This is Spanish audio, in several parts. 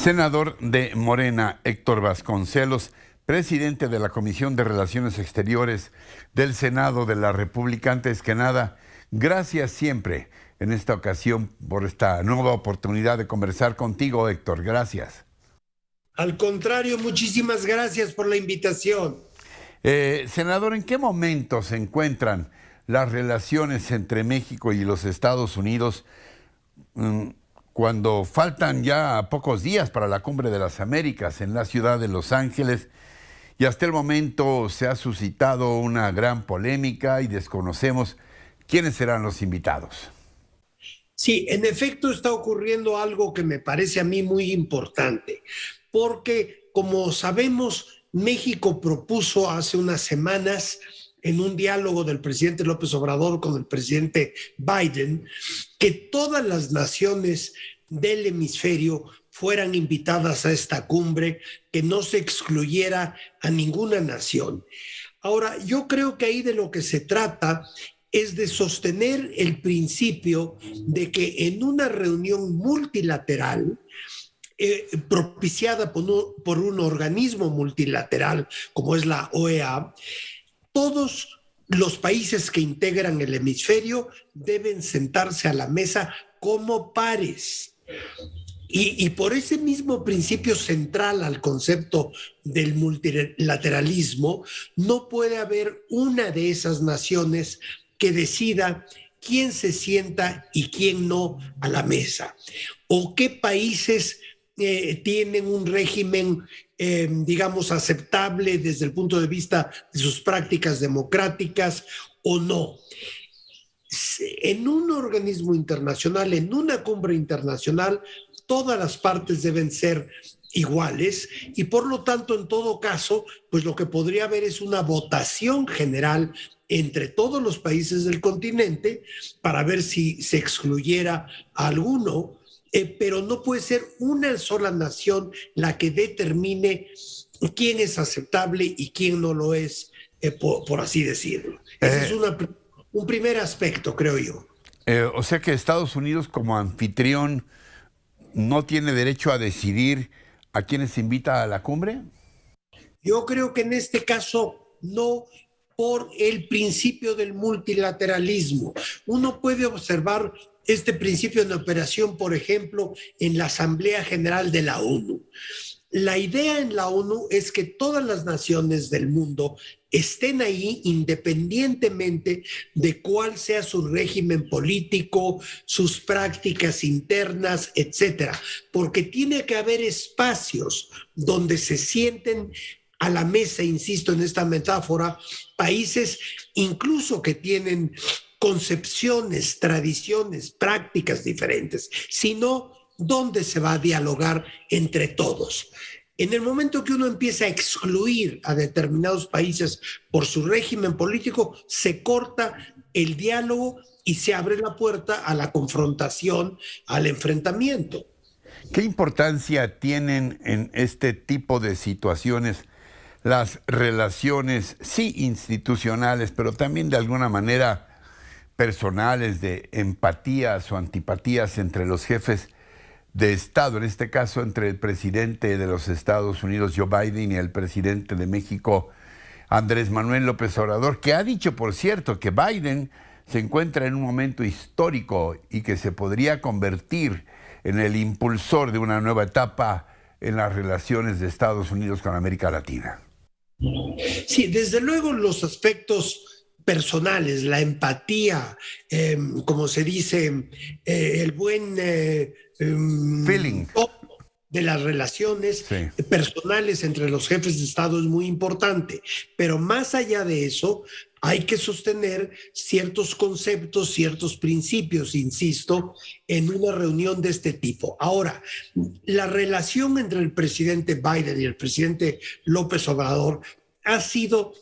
Senador de Morena, Héctor Vasconcelos, presidente de la Comisión de Relaciones Exteriores del Senado de la República. Antes que nada, gracias siempre en esta ocasión por esta nueva oportunidad de conversar contigo, Héctor. Gracias. Al contrario, muchísimas gracias por la invitación. Senador, ¿en qué momento se encuentran las relaciones entre México y los Estados Unidos cuando faltan ya pocos días para la Cumbre de las Américas en la ciudad de Los Ángeles? Y hasta el momento se ha suscitado una gran polémica y desconocemos quiénes serán los invitados. Sí, en efecto está ocurriendo algo que me parece a mí muy importante, porque como sabemos, México propuso hace unas semanas en un diálogo del presidente López Obrador con el presidente Biden, que todas las naciones del hemisferio fueran invitadas a esta cumbre, que no se excluyera a ninguna nación. Ahora, yo creo que ahí de lo que se trata es de sostener el principio de que en una reunión multilateral, propiciada por un organismo multilateral como es la OEA, todos los países que integran el hemisferio deben sentarse a la mesa como pares. Y por ese mismo principio central al concepto del multilateralismo, no puede haber una de esas naciones que decida quién se sienta y quién no a la mesa, o qué países tienen un régimen, digamos, aceptable desde el punto de vista de sus prácticas democráticas o no. En un organismo internacional, en una cumbre internacional, todas las partes deben ser iguales y por lo tanto, en todo caso, pues lo que podría haber es una votación general entre todos los países del continente para ver si se excluyera a alguno, pero no puede ser una sola nación la que determine quién es aceptable y quién no lo es, por así decirlo. Ese es un primer aspecto, creo yo. O sea que Estados Unidos como anfitrión no tiene derecho a decidir a quiénes se invita a la cumbre. Yo creo que en este caso no, por el principio del multilateralismo. Uno puede observar este principio en operación, por ejemplo, en la Asamblea General de la ONU. La idea en la ONU es que todas las naciones del mundo estén ahí independientemente de cuál sea su régimen político, sus prácticas internas, etcétera, porque tiene que haber espacios donde se sienten a la mesa, insisto en esta metáfora, países incluso que tienen concepciones, tradiciones, prácticas diferentes, sino dónde se va a dialogar entre todos. En el momento que uno empieza a excluir a determinados países por su régimen político, se corta el diálogo y se abre la puerta a la confrontación, al enfrentamiento. ¿Qué importancia tienen en este tipo de situaciones las relaciones, sí institucionales, pero también de alguna manera personales, de empatías o antipatías entre los jefes de Estado, en este caso entre el presidente de los Estados Unidos, Joe Biden, y el presidente de México, Andrés Manuel López Obrador, que ha dicho, por cierto, que Biden se encuentra en un momento histórico y que se podría convertir en el impulsor de una nueva etapa en las relaciones de Estados Unidos con América Latina? Sí, desde luego los aspectos personales, la empatía, como se dice, el buen feeling de las relaciones personales entre los jefes de Estado es muy importante, pero más allá de eso hay que sostener ciertos conceptos, ciertos principios, insisto, en una reunión de este tipo. Ahora, la relación entre el presidente Biden y el presidente López Obrador ha sido,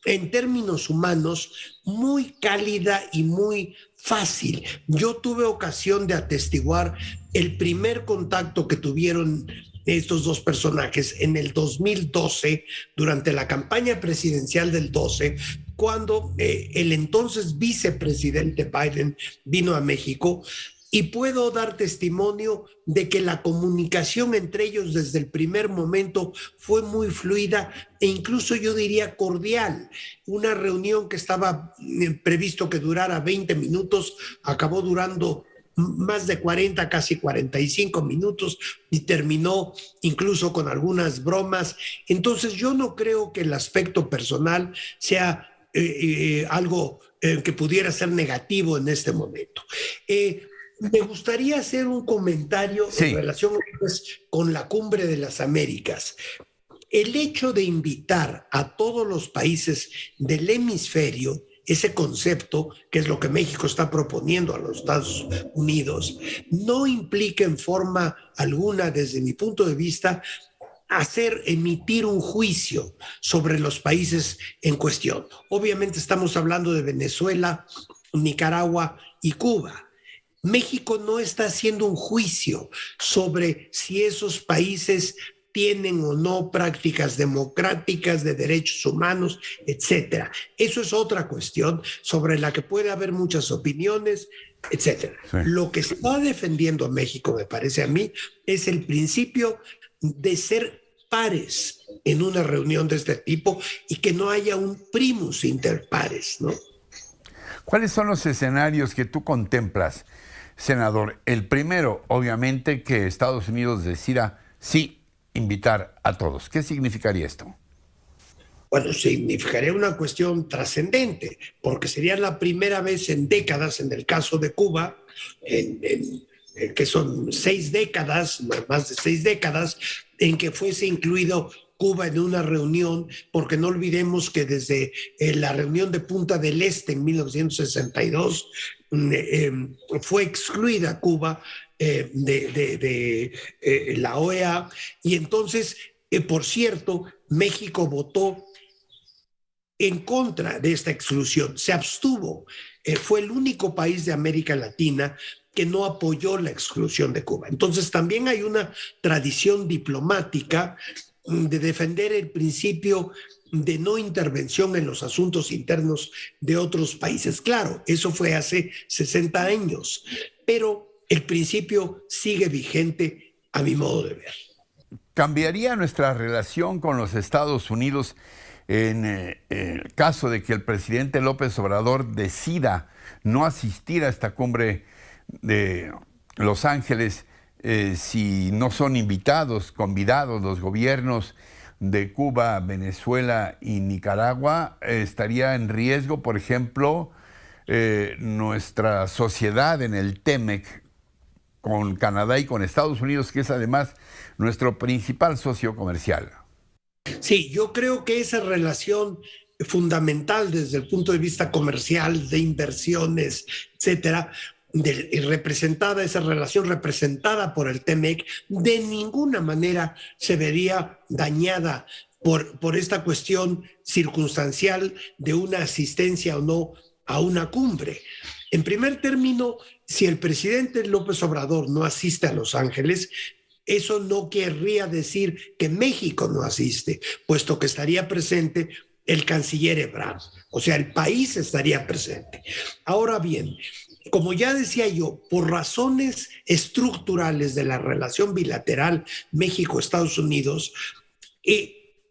en términos humanos, muy cálida y muy fácil. Yo tuve ocasión de atestiguar el primer contacto que tuvieron estos dos personajes en el 2012, durante la campaña presidencial del 12, cuando el entonces vicepresidente Biden vino a México y puedo dar testimonio de que la comunicación entre ellos desde el primer momento fue muy fluida e incluso yo diría cordial. Una reunión que estaba previsto que durara 20 minutos acabó durando más de 40, casi 45 minutos y terminó incluso con algunas bromas. Entonces yo no creo que el aspecto personal sea algo que pudiera ser negativo en este momento. Me gustaría hacer un comentario en Sí. relación pues, con la Cumbre de las Américas. El hecho de invitar a todos los países del hemisferio, ese concepto, que es lo que México está proponiendo a los Estados Unidos, no implica en forma alguna, desde mi punto de vista, emitir un juicio sobre los países en cuestión. Obviamente estamos hablando de Venezuela, Nicaragua y Cuba. México no está haciendo un juicio sobre si esos países tienen o no prácticas democráticas de derechos humanos, etcétera. Eso es otra cuestión sobre la que puede haber muchas opiniones, etcétera. Sí. Lo que está defendiendo México, me parece a mí, es el principio de ser pares en una reunión de este tipo y que no haya un primus inter pares, ¿no? ¿Cuáles son los escenarios que tú contemplas, senador? El primero, obviamente, que Estados Unidos decida sí invitar a todos. ¿Qué significaría esto? Bueno, significaría una cuestión trascendente, porque sería la primera vez en décadas, en el caso de Cuba, que son 6 décadas, más de 6 décadas, en que fuese incluido Cuba en una reunión, porque no olvidemos que desde la reunión de Punta del Este en 1962 fue excluida Cuba de la OEA, y entonces, por cierto, México votó en contra de esta exclusión, se abstuvo, fue el único país de América Latina que no apoyó la exclusión de Cuba. Entonces también hay una tradición diplomática de defender el principio de no intervención en los asuntos internos de otros países. Claro, eso fue hace 60 años, pero el principio sigue vigente a mi modo de ver. ¿Cambiaría nuestra relación con los Estados Unidos en el caso de que el presidente López Obrador decida no asistir a esta cumbre de Los Ángeles si no son convidados los gobiernos de Cuba, Venezuela y Nicaragua? ¿Estaría en riesgo, por ejemplo, nuestra sociedad en el TEMEC con Canadá y con Estados Unidos, que es además nuestro principal socio comercial? Sí, yo creo que esa relación fundamental desde el punto de vista comercial, de inversiones, etcétera, esa relación representada por el TEMEC, de ninguna manera se vería dañada por esta cuestión circunstancial de una asistencia o no a una cumbre. En primer término, si el presidente López Obrador no asiste a Los Ángeles, eso no querría decir que México no asiste, puesto que estaría presente el canciller Ebrard, o sea, el país estaría presente. Ahora bien, como ya decía yo, por razones estructurales de la relación bilateral México-Estados Unidos,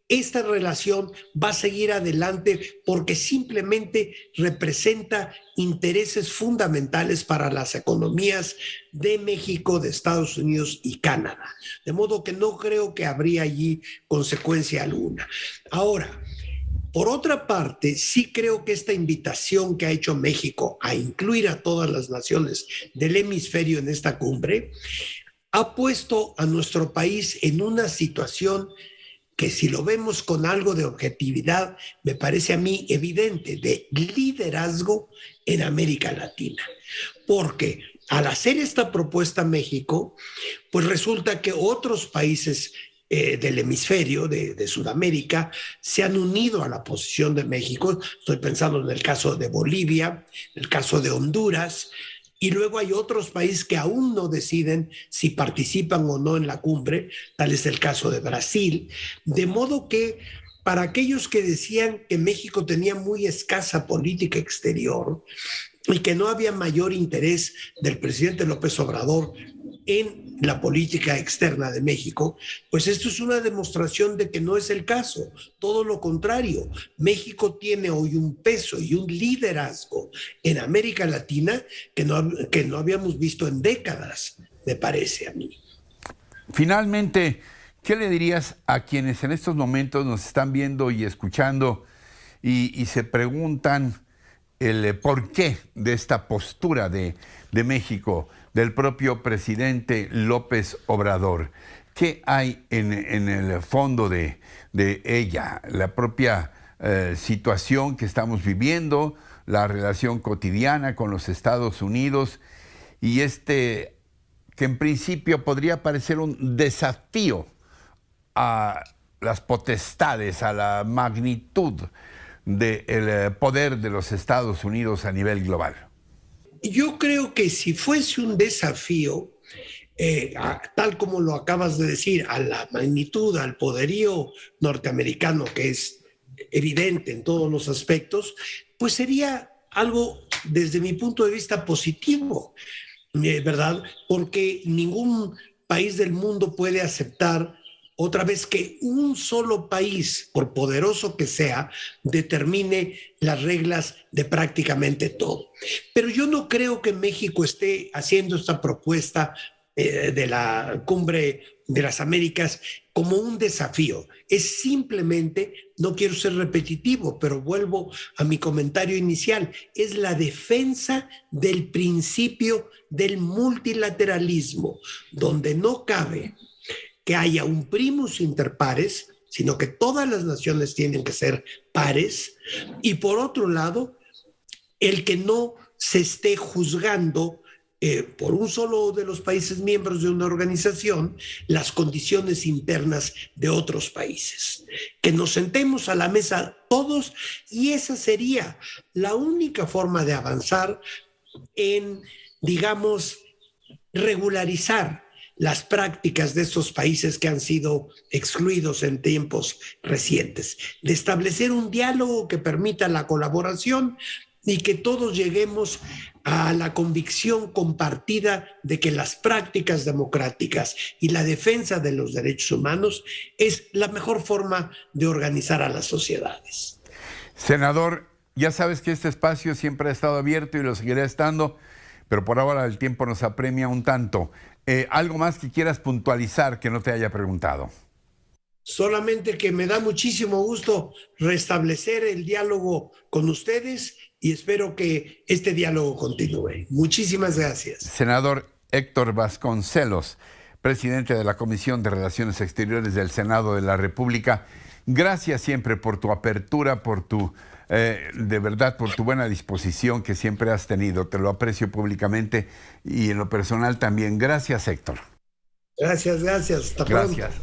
esta relación va a seguir adelante porque simplemente representa intereses fundamentales para las economías de México, de Estados Unidos y Canadá. De modo que no creo que habría allí consecuencia alguna. Ahora, por otra parte, sí creo que esta invitación que ha hecho México a incluir a todas las naciones del hemisferio en esta cumbre ha puesto a nuestro país en una situación que, si lo vemos con algo de objetividad, me parece a mí evidente, de liderazgo en América Latina. Porque al hacer esta propuesta a México, pues resulta que otros países del hemisferio, de Sudamérica, se han unido a la posición de México. Estoy pensando en el caso de Bolivia, el caso de Honduras, y luego hay otros países que aún no deciden si participan o no en la cumbre, tal es el caso de Brasil, de modo que para aquellos que decían que México tenía muy escasa política exterior, y que no había mayor interés del presidente López Obrador en la política externa de México, pues esto es una demostración de que no es el caso. Todo lo contrario, México tiene hoy un peso y un liderazgo en América Latina que no habíamos visto en décadas, me parece a mí. Finalmente, ¿qué le dirías a quienes en estos momentos nos están viendo y escuchando y se preguntan el porqué de esta postura de México, del propio presidente López Obrador? ¿Qué hay en el fondo de ella? La propia situación que estamos viviendo, la relación cotidiana con los Estados Unidos y que en principio podría parecer un desafío a las potestades, a la magnitud del poder de los Estados Unidos a nivel global. Yo creo que si fuese un desafío, tal como lo acabas de decir, a la magnitud, al poderío norteamericano, que es evidente en todos los aspectos, pues sería algo, desde mi punto de vista, positivo, ¿verdad? Porque ningún país del mundo puede aceptar otra vez que un solo país, por poderoso que sea, determine las reglas de prácticamente todo. Pero yo no creo que México esté haciendo esta propuesta de la Cumbre de las Américas como un desafío. Es simplemente, no quiero ser repetitivo, pero vuelvo a mi comentario inicial, es la defensa del principio del multilateralismo, donde no cabe que haya un primus inter pares, sino que todas las naciones tienen que ser pares, y por otro lado, el que no se esté juzgando por un solo de los países miembros de una organización las condiciones internas de otros países. Que nos sentemos a la mesa todos y esa sería la única forma de avanzar en, digamos, regularizar las prácticas de estos países que han sido excluidos en tiempos recientes, de establecer un diálogo que permita la colaboración y que todos lleguemos a la convicción compartida de que las prácticas democráticas y la defensa de los derechos humanos es la mejor forma de organizar a las sociedades. Senador, ya sabes que este espacio siempre ha estado abierto y lo seguirá estando, pero por ahora el tiempo nos apremia un tanto. ¿Algo más que quieras puntualizar que no te haya preguntado? Solamente que me da muchísimo gusto restablecer el diálogo con ustedes y espero que este diálogo continúe. Muchísimas gracias. Senador Héctor Vasconcelos, presidente de la Comisión de Relaciones Exteriores del Senado de la República, gracias siempre por tu apertura, por tu de verdad, por tu buena disposición que siempre has tenido. Te lo aprecio públicamente y en lo personal también. Gracias, Héctor. Gracias. Hasta pronto. Gracias.